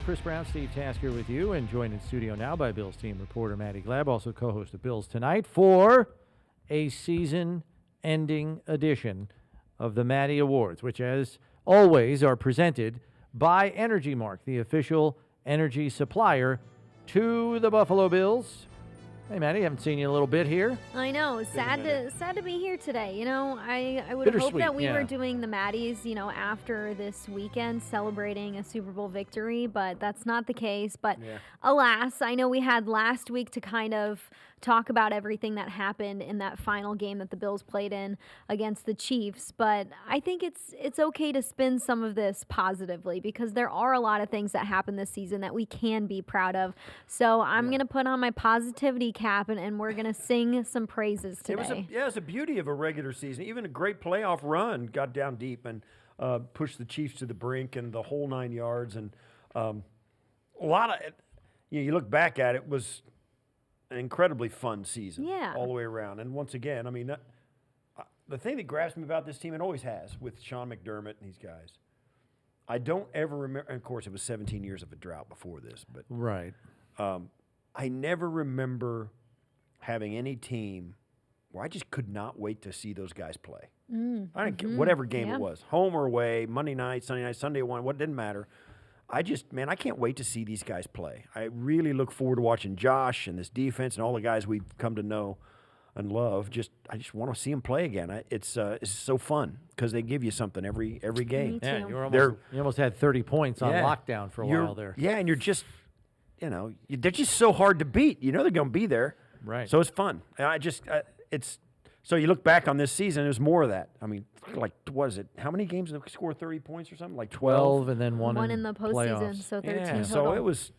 Chris Brown, Steve Tasker with you, and joined in studio now by Bills team reporter Maddy Glab, also co-host of Bills Tonight, for a season-ending edition of the Maddy Awards, which, as always, are presented by EnergyMark, the official energy supplier to the Buffalo Bills. Hey, Maddy, haven't seen you in a little bit here. I know. Sad to be here today. You know, I would hope that we were doing the Maddies, you know, after this weekend, celebrating a Super Bowl victory, but that's not the case. But alas, I know we had last week to kind of talk about everything that happened in that final game that the Bills played in against the Chiefs, but I think it's okay to spin some of this positively because there are a lot of things that happened this season that we can be proud of. So I'm going to put on my positivity cap and we're going to sing some praises today. It was a beauty of a regular season. Even a great playoff run, got down deep and pushed the Chiefs to the brink and the whole 9 yards. And a lot of it, you look back at it, was an incredibly fun season all the way around. And once again, I mean, the thing that grabs me about this team, and always has, with Sean McDermott and these guys, I don't ever remember, and of course it was 17 years of a drought before this, but I never remember having any team where I just could not wait to see those guys play. I didn't care, whatever game it was, home or away, Monday night, Sunday one, what didn't matter. I can't wait to see these guys play. I really look forward to watching Josh and this defense and all the guys we've come to know and love. I just want to see them play again. It's so fun because they give you something every game. Yeah, you almost had 30 points on lockdown for a while there. Yeah, and you're just, they're just so hard to beat. You know they're going to be there. Right. So it's fun. So you look back on this season, there's more of that. I mean, like, what is it? How many games did they score 30 points or something? Like 12? And then one in the postseason, so 13 total. So it was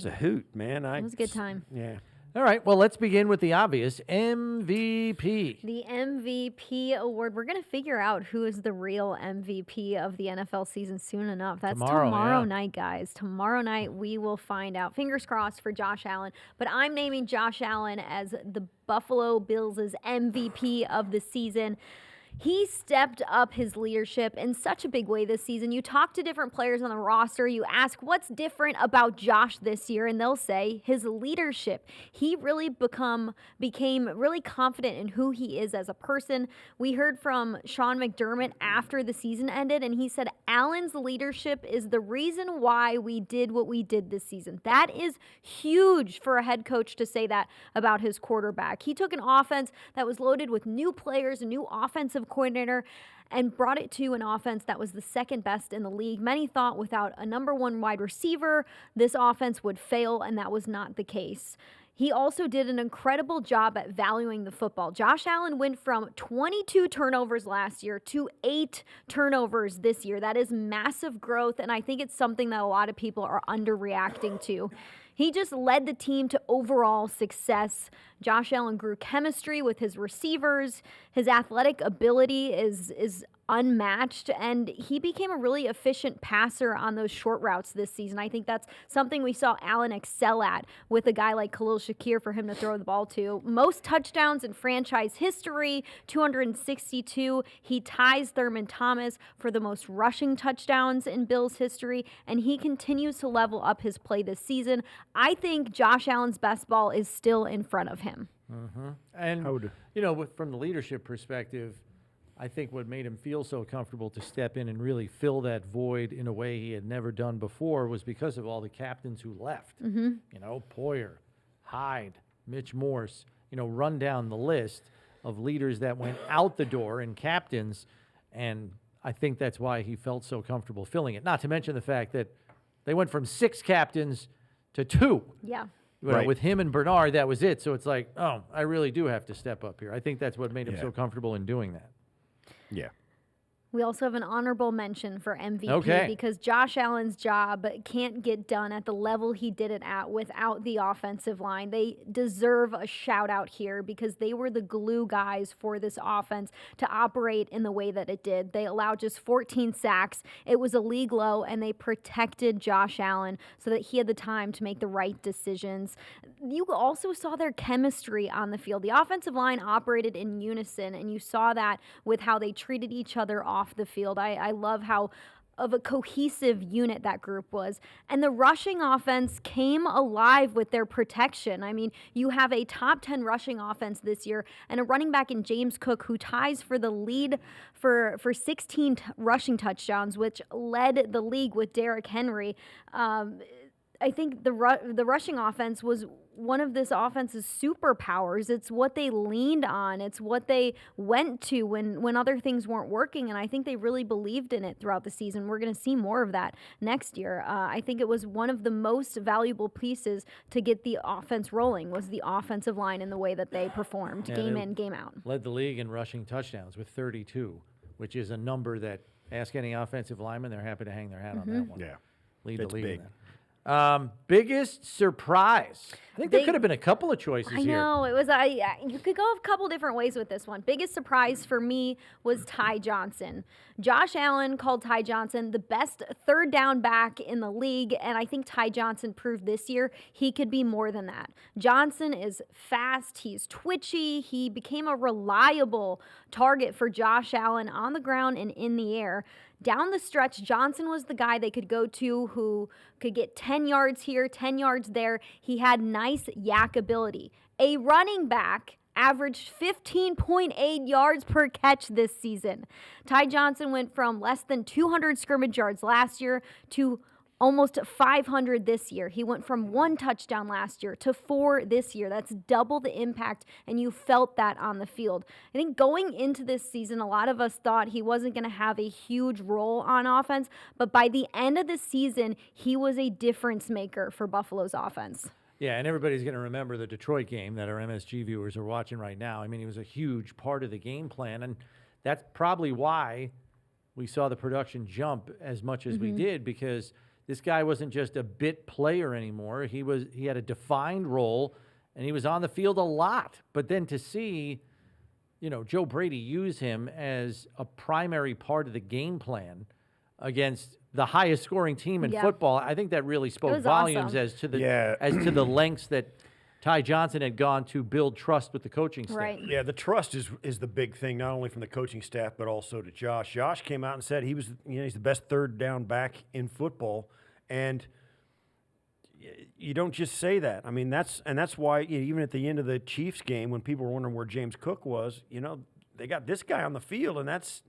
a hoot, man. It was a good time. Yeah. All right, well, let's begin with the obvious, MVP. The MVP award. We're going to figure out who is the real MVP of the NFL season soon enough. That's tomorrow night, guys. Tomorrow night we will find out. Fingers crossed for Josh Allen. But I'm naming Josh Allen as the Buffalo Bills' MVP of the season. He stepped up his leadership in such a big way this season. You talk to different players on the roster, you ask what's different about Josh this year, and they'll say his leadership. He really became really confident in who he is as a person. We heard from Sean McDermott after the season ended, and he said Allen's leadership is the reason why we did what we did this season. That is huge for a head coach to say that about his quarterback. He took an offense that was loaded with new players, a new offensive coordinator, and brought it to an offense that was the second best in the league. Many thought without a number one wide receiver, this offense would fail, and that was not the case. He also did an incredible job at valuing the football. Josh Allen went from 22 turnovers last year to 8 turnovers this year. That is massive growth, and I think it's something that a lot of people are underreacting to. He just led the team to overall success. Josh Allen grew chemistry with his receivers. His athletic ability is unmatched, and he became a really efficient passer on those short routes this season. I think that's something we saw Allen excel at with a guy like Khalil Shakir for him to throw the ball to. Most touchdowns in franchise history, 262. He ties Thurman Thomas for the most rushing touchdowns in Bills history, and he continues to level up his play this season. I think Josh Allen's best ball is still in front of him. And, from the leadership perspective, I think what made him feel so comfortable to step in and really fill that void in a way he had never done before was because of all the captains who left. Poyer, Hyde, Mitch Morse, run down the list of leaders that went out the door and captains, and I think that's why he felt so comfortable filling it. Not to mention the fact that they went from 6 captains to 2. Yeah. With him and Bernard, that was it. So it's like, I really do have to step up here. I think that's what made him so comfortable in doing that. Yeah. We also have an honorable mention for MVP because Josh Allen's job can't get done at the level he did it at without the offensive line. They deserve a shout out here because they were the glue guys for this offense to operate in the way that it did. They allowed just 14 sacks. It was a league low, and they protected Josh Allen so that he had the time to make the right decisions. You also saw their chemistry on the field. The offensive line operated in unison, and you saw that with how they treated each other off the field. I love how a cohesive unit that group was. And the rushing offense came alive with their protection. I mean, you have a top 10 rushing offense this year and a running back in James Cook who ties for the lead for 16 rushing touchdowns, which led the league with Derrick Henry. I think the rushing offense was one of this offense's superpowers. It's what they leaned on. It's what they went to when other things weren't working, and I think they really believed in it throughout the season. We're going to see more of that next year. I think it was one of the most valuable pieces to get the offense rolling was the offensive line and the way that they performed game in, game out. Led the league in rushing touchdowns with 32, which is a number that, ask any offensive lineman, they're happy to hang their hat on that one. Yeah. Lead It's the league big. in that. Biggest surprise. I think there could have been a couple of choices I here. know it was. You could go a couple different ways with this one. Biggest surprise for me was Ty Johnson. Josh Allen called Ty Johnson the best third down back in the league, and I think Ty Johnson proved this year he could be more than that. Johnson is fast. He's twitchy. He became a reliable target for Josh Allen on the ground and in the air. Down the stretch, Johnson was the guy they could go to who could get 10 yards here, 10 yards there. He had nice yak ability. A running back averaged 15.8 yards per catch this season. Ty Johnson went from less than 200 scrimmage yards last year to almost 500 this year. He went from 1 touchdown last year to 4 this year. That's double the impact, and you felt that on the field. I think going into this season, a lot of us thought he wasn't going to have a huge role on offense, but by the end of the season, he was a difference maker for Buffalo's offense. Yeah, and everybody's going to remember the Detroit game that our MSG viewers are watching right now. I mean, he was a huge part of the game plan, and that's probably why we saw the production jump as much as we did, because this guy wasn't just a bit player anymore. He had a defined role, and he was on the field a lot. But then to see, Joe Brady use him as a primary part of the game plan against the highest scoring team in football, I think that really spoke volumes awesome. as to the lengths that Ty Johnson had gone to build trust with the coaching staff. Right. Yeah, the trust is the big thing, not only from the coaching staff, but also to Josh. Josh came out and said he's the best third down back in football, and you don't just say that. I mean, that's why even at the end of the Chiefs game, when people were wondering where James Cook was, they got this guy on the field, and that's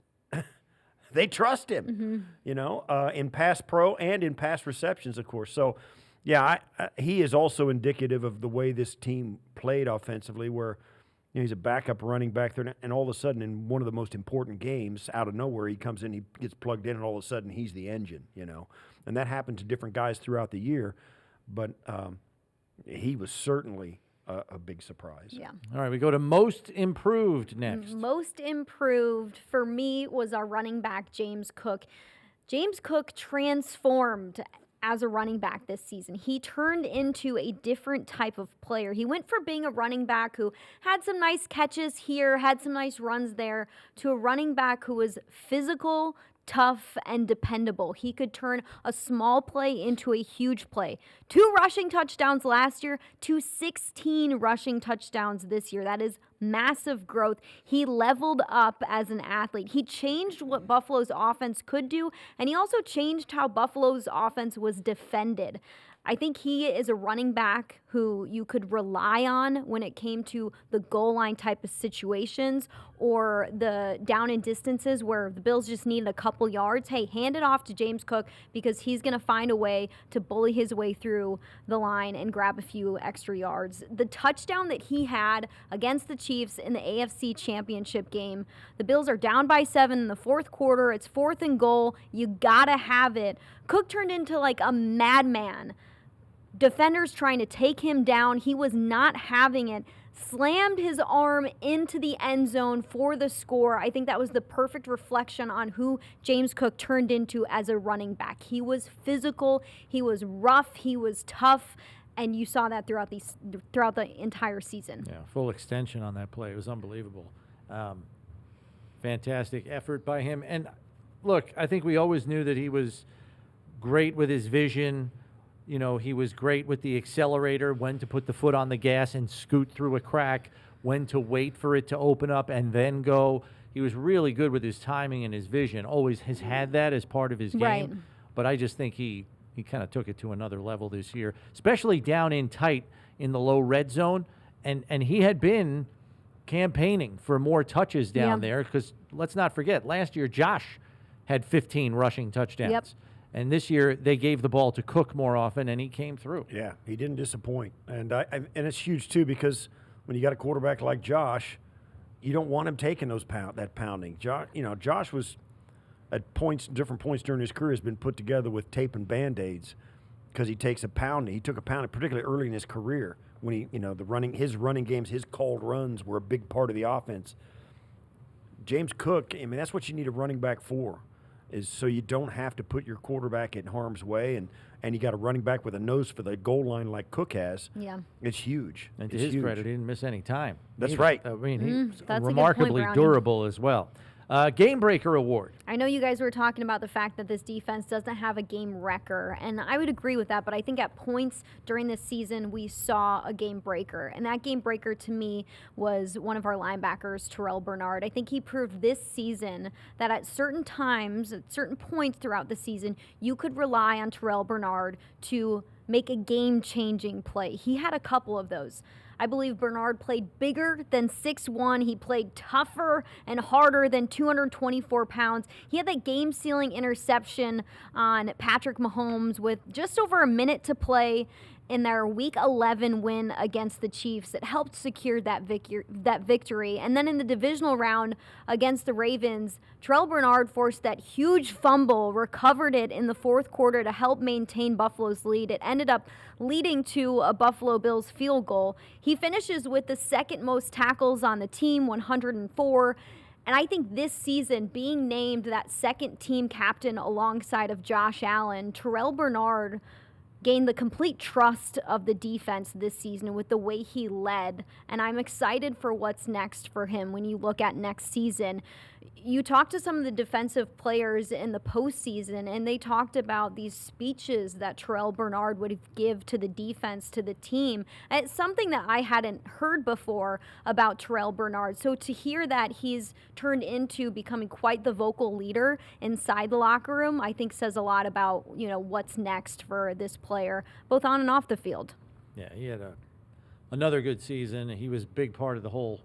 they trust him. In pass pro and in pass receptions, of course. So, yeah, he is also indicative of the way this team played offensively, where he's a backup running back there, and all of a sudden in one of the most important games, out of nowhere, he comes in, he gets plugged in, and all of a sudden he's the engine, And that happened to different guys throughout the year, but he was certainly a big surprise. Yeah. All right, we go to most improved next. Most improved for me was our running back, James Cook. James Cook transformed as a running back this season. He turned into a different type of player. He went from being a running back who had some nice catches here, had some nice runs there, to a running back who was physical, tough, and dependable. He could turn a small play into a huge play. 2 rushing touchdowns last year to 16 rushing touchdowns this year. That is massive growth. He leveled up as an athlete. He changed what Buffalo's offense could do, and he also changed how Buffalo's offense was defended. I think he is a running back who you could rely on when it came to the goal line type of situations or the down and distances where the Bills just needed a couple yards. Hey, hand it off to James Cook because he's going to find a way to bully his way through the line and grab a few extra yards. The touchdown that he had against the Chiefs in the AFC Championship game, the Bills are down by 7 in the fourth quarter. It's 4th and goal. You got to have it. Cook turned into like a madman. Defenders trying to take him down. He was not having it. Slammed his arm into the end zone for the score. I think that was the perfect reflection on who James Cook turned into as a running back. He was physical. He was rough. He was tough. And you saw that throughout the entire season. Yeah, full extension on that play. It was unbelievable. Fantastic effort by him. And look, I think we always knew that he was great with his vision. He was great with the accelerator, when to put the foot on the gas and scoot through a crack, when to wait for it to open up and then go. He was really good with his timing and his vision. Always has had that as part of his game. Right. But I just think he kind of took it to another level this year, especially down in tight in the low red zone. And he had been campaigning for more touches down there because let's not forget, last year Josh had 15 rushing touchdowns. Yep. And this year they gave the ball to Cook more often, and he came through. Yeah, he didn't disappoint. And and it's huge, too, because when you got a quarterback like Josh, you don't want him taking that pounding. Josh was at different points during his career has been put together with tape and Band-Aids because he takes a pounding. He took a pounding, particularly early in his career when his running games, his called runs were a big part of the offense. James Cook, I mean, that's what you need a running back for, is so you don't have to put your quarterback in harm's way, and you got a running back with a nose for the goal line like Cook has. Yeah. It's huge. And to It's his huge. credit, he didn't miss any time. That's right. I mean, he's that's a good point, remarkably Brownie. durable as well. Game Breaker Award. I know you guys were talking about the fact that this defense doesn't have a game wrecker, and I would agree with that, but I think at points during this season we saw a game breaker, and that game breaker to me was one of our linebackers, Terrell Bernard. I think he proved this season that at certain times, at certain points throughout the season, you could rely on Terrell Bernard to make a game-changing play. He had a couple of those. I believe Bernard played bigger than 6'1". He played tougher and harder than 224 pounds. He had that game-sealing interception on Patrick Mahomes with just over a minute to play in their Week 11 win against the Chiefs. It helped secure that victory. And then in the divisional round against the Ravens, Terrell Bernard forced that huge fumble, recovered it in the fourth quarter to help maintain Buffalo's lead. It ended up leading to a Buffalo Bills field goal. He finishes with the second most tackles on the team, 104. And I think this season, being named that second team captain alongside of Josh Allen, Terrell Bernard gained the complete trust of the defense this season with the way he led. And I'm excited for what's next for him when you look at next season. You talked to some of the defensive players in the postseason, and they talked about these speeches that Terrell Bernard would give to the defense, to the team. And it's something that I hadn't heard before about Terrell Bernard. So to hear that he's turned into becoming quite the vocal leader inside the locker room, I think says a lot about, what's next for this player, both on and off the field. Yeah, he had another good season. He was a big part of the whole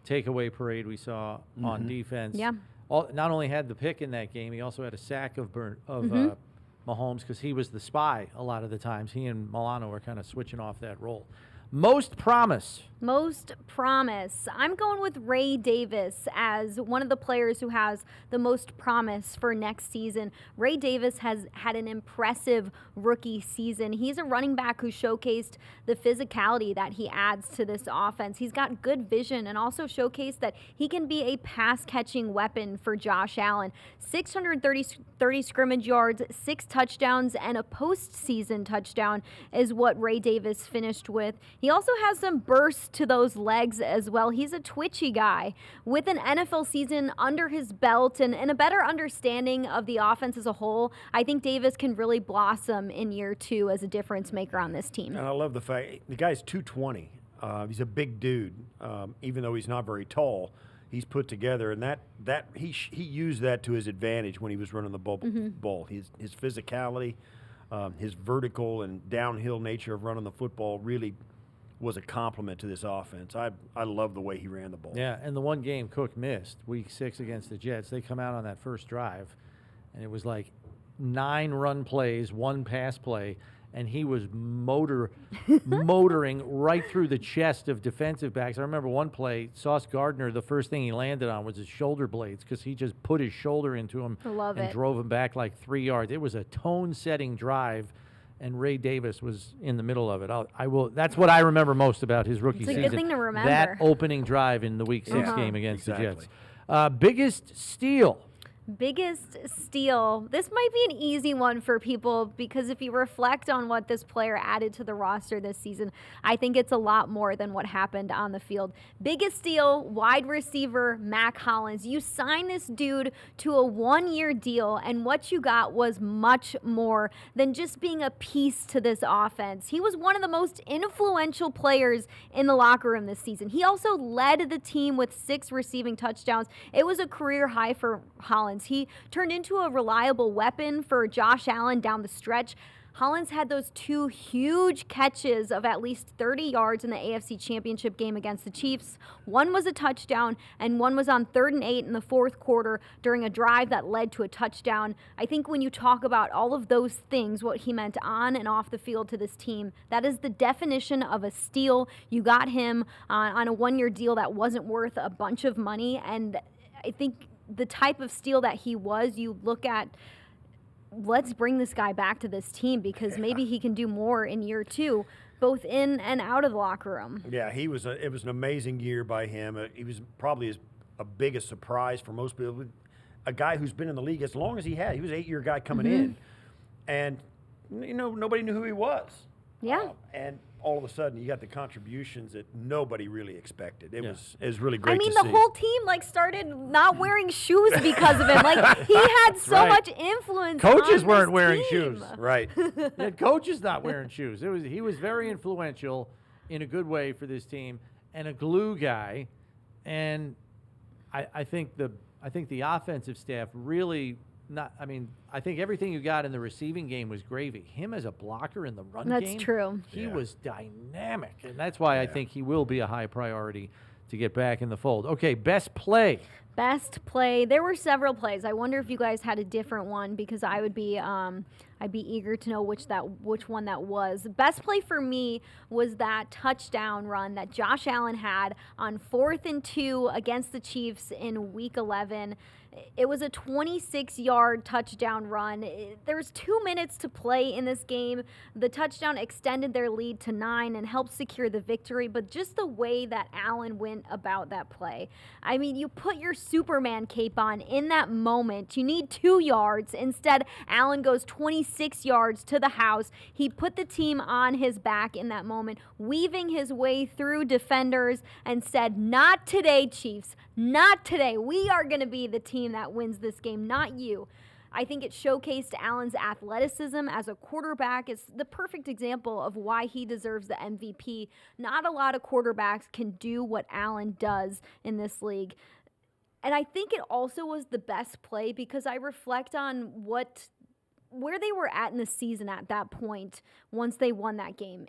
takeaway parade we saw on defense. Yeah. Not only had the pick in that game, he also had a sack of Mahomes because he was the spy a lot of the times. He and Milano were kind of switching off that role. Most promise. I'm going with Ray Davis as one of the players who has the most promise for next season. Ray Davis has had an impressive rookie season. He's a running back who showcased the physicality that he adds to this offense. He's got good vision and also showcased that he can be a pass-catching weapon for Josh Allen. 630 scrimmage yards, 6 touchdowns, and a postseason touchdown is what Ray Davis finished with. He also has some burst to those legs as well. He's a twitchy guy with an NFL season under his belt and a better understanding of the offense as a whole. I think Davis can really blossom in year 2 as a difference maker on this team. And I love the fact the guy's 220. He's a big dude, even though he's not very tall. He's put together, and that he used that to his advantage when he was running the ball. His physicality, his vertical and downhill nature of running the football really was a compliment to this offense. I love the way he ran the ball. Yeah, and the one game Cook missed, Week 6 against the Jets, they come out on that first drive, and it was like 9 run plays, 1 pass play, and he was motoring right through the chest of defensive backs. I remember one play, Sauce Gardner, the first thing he landed on was his shoulder blades because he just put his shoulder into him and drove him back like 3 yards. It was a tone-setting drive, and Ray Davis was in the middle of it. That's what I remember most about his rookie season. It's a good thing to remember. That opening drive in the Week 6 game against the Jets. Biggest steal. Biggest steal. This might be an easy one for people because if you reflect on what this player added to the roster this season, I think it's a lot more than what happened on the field. Biggest steal, wide receiver Mac Hollins. You signed this dude to a 1-year deal, and what you got was much more than just being a piece to this offense. He was one of the most influential players in the locker room this season. He also led the team with 6 receiving touchdowns. It was a career high for Hollins. He turned into a reliable weapon for Josh Allen down the stretch. Hollins had those 2 huge catches of at least 30 yards in the AFC Championship game against the Chiefs. One was a touchdown, and one was on 3rd and 8 in the 4th quarter during a drive that led to a touchdown. I think when you talk about all of those things, what he meant on and off the field to this team, that is the definition of a steal. You got him on a 1-year deal that wasn't worth a bunch of money, and I think the type of steal that he was, you look at, let's bring this guy back to this team because maybe he can do more in year 2, both in and out of the locker room. Yeah, it was an amazing year by him. He was probably a biggest surprise for most people. A guy who's been in the league as long as he had. He was an 8-year guy coming in, and nobody knew who he was. Yeah. And all of a sudden, you got the contributions that nobody really expected. It was really great. I mean, to the see. whole team started not wearing shoes because of him. He had so much influence. Coaches on weren't this wearing team. shoes. Right. Yeah, coaches not wearing shoes. He was very influential in a good way for this team and a glue guy. And I think the offensive staff really I think everything you got in the receiving game was gravy. Him as a blocker in the run game. That's true. He was dynamic. And that's why I think he will be a high priority to get back in the fold. Okay, best play. Best play. There were several plays. I wonder if you guys had a different one because I'd be eager to know which one that was. Best play for me was that touchdown run that Josh Allen had on 4th and 2 against the Chiefs in Week 11. It was a 26-yard touchdown run. There's 2 minutes to play in this game. The touchdown extended their lead to 9 and helped secure the victory, but just the way that Allen went about that play. I mean, you put your Superman cape on in that moment. You need 2 yards. Instead, Allen goes 26 yards to the house. He put the team on his back in that moment, weaving his way through defenders and said, "Not today, Chiefs. Not today. We are going to be the team that wins this game, not you." I think it showcased Allen's athleticism as a quarterback. It's the perfect example of why he deserves the MVP. Not a lot of quarterbacks can do what Allen does in this league. And I think it also was the best play because I reflect on where they were at in the season at that point once they won that game.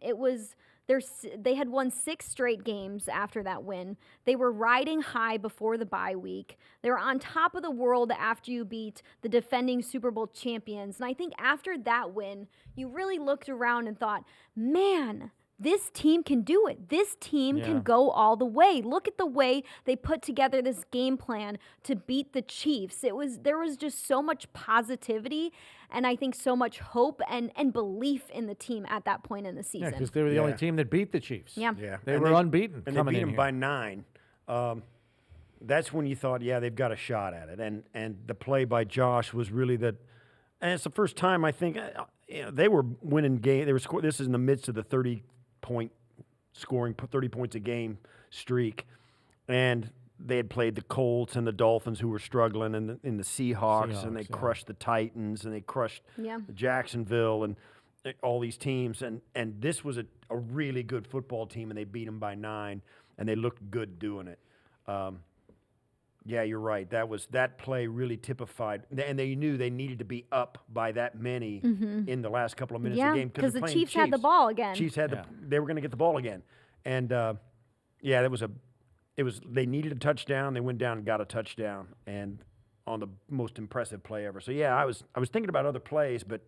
They had won 6 straight games after that win. They were riding high before the bye week. They were on top of the world after you beat the defending Super Bowl champions. And I think after that win, you really looked around and thought, man, this team can do it. This team can go all the way. Look at the way they put together this game plan to beat the Chiefs. There was just so much positivity and I think so much hope and belief in the team at that point in the season. Yeah, because they were the only team that beat the Chiefs. Yeah. They were unbeaten and coming they beat in them by 9. That's when you thought, they've got a shot at it. And the play by Josh was really that. And it's the first time I think they were winning game. They were this is in the midst of the 30-point scoring, 30 points a game streak, and they had played the Colts and the Dolphins, who were struggling, and the Seahawks, and they crushed the Titans, and they crushed Jacksonville, and all these teams, and this was a really good football team, and they beat them by 9, and they looked good doing it. Yeah, you're right. That play really typified, and they knew they needed to be up by that many in the last couple of minutes of the game because the Chiefs had the ball again. Chiefs had they were going to get the ball again, and they needed a touchdown. They went down and got a touchdown, and on the most impressive play ever. So I was thinking about other plays, but.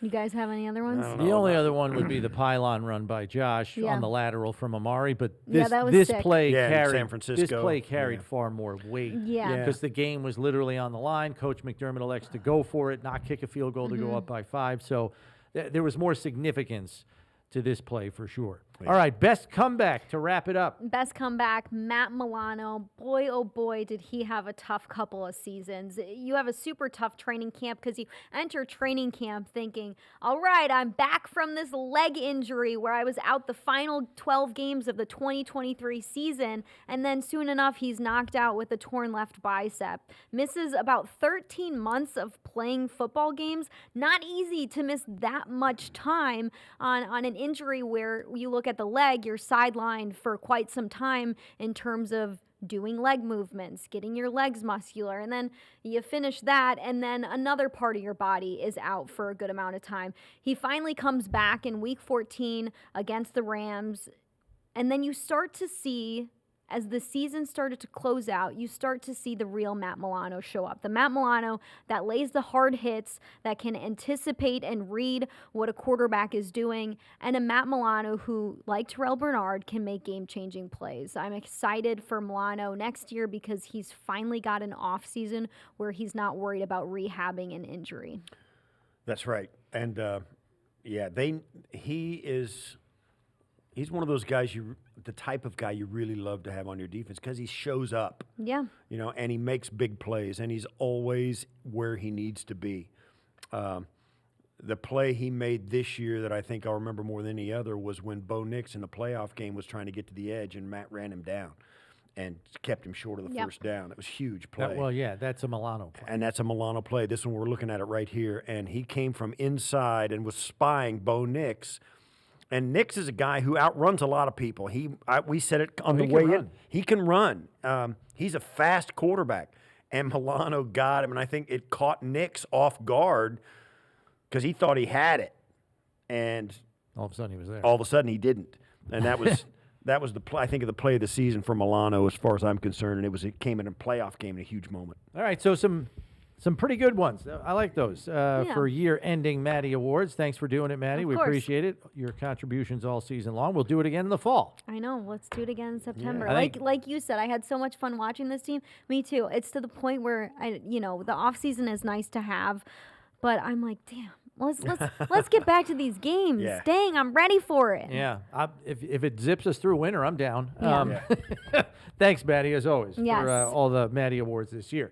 You guys have any other ones? The only other one would be the pylon run by Josh on the lateral from Amari, but this sick. play carried San Francisco. This play carried far more weight. Because the game was literally on the line. Coach McDermott elects to go for it, not kick a field goal to go up by 5. So there was more significance to this play for sure. All right, best comeback to wrap it up. Best comeback, Matt Milano. Boy, oh boy, did he have a tough couple of seasons. You have a super tough training camp because you enter training camp thinking, all right, I'm back from this leg injury where I was out the final 12 games of the 2023 season, and then soon enough, he's knocked out with a torn left bicep. Misses about 13 months of playing football games. Not easy to miss that much time on an injury where you look at the leg, you're sidelined for quite some time in terms of doing leg movements, getting your legs muscular, and then you finish that, and then another part of your body is out for a good amount of time. He finally comes back in week 14 against the Rams, and then you start to see, as the season started to close out, you start to see the real Matt Milano show up. The Matt Milano that lays the hard hits, that can anticipate and read what a quarterback is doing, and a Matt Milano who, like Terrell Bernard, can make game-changing plays. I'm excited for Milano next year because he's finally got an off season where he's not worried about rehabbing an injury. That's right. And, he's one of those guys the type of guy you really love to have on your defense because he shows up. Yeah. And he makes big plays, and he's always where he needs to be. The play he made this year that I think I'll remember more than any other was when Bo Nix in the playoff game was trying to get to the edge, and Matt ran him down and kept him short of the first down. It was a huge play. That's a Milano play. And that's a Milano play. This one, we're looking at it right here, and he came from inside and was spying Bo Nix. And Nix is a guy who outruns a lot of people. We said it on the way in. He can run. He's a fast quarterback. And Milano got him, and I think it caught Nix off guard because he thought he had it. And all of a sudden he was there. All of a sudden he didn't. And that was the play, I think, of the play of the season for Milano as far as I'm concerned. And it came in a playoff game in a huge moment. All right, so some pretty good ones. I like those for year-ending Maddy Awards. Thanks for doing it, Maddy. We appreciate it. Your contributions all season long. We'll do it again in the fall. I know. Let's do it again in September. Yeah, like you said, I had so much fun watching this team. Me too. It's to the point where the off season is nice to have, but I'm like, damn. Let's get back to these games. Yeah. Dang, I'm ready for it. Yeah, if it zips us through winter, I'm down. Yeah. Thanks, Maddy, as always, Yes. for all the Maddy Awards this year.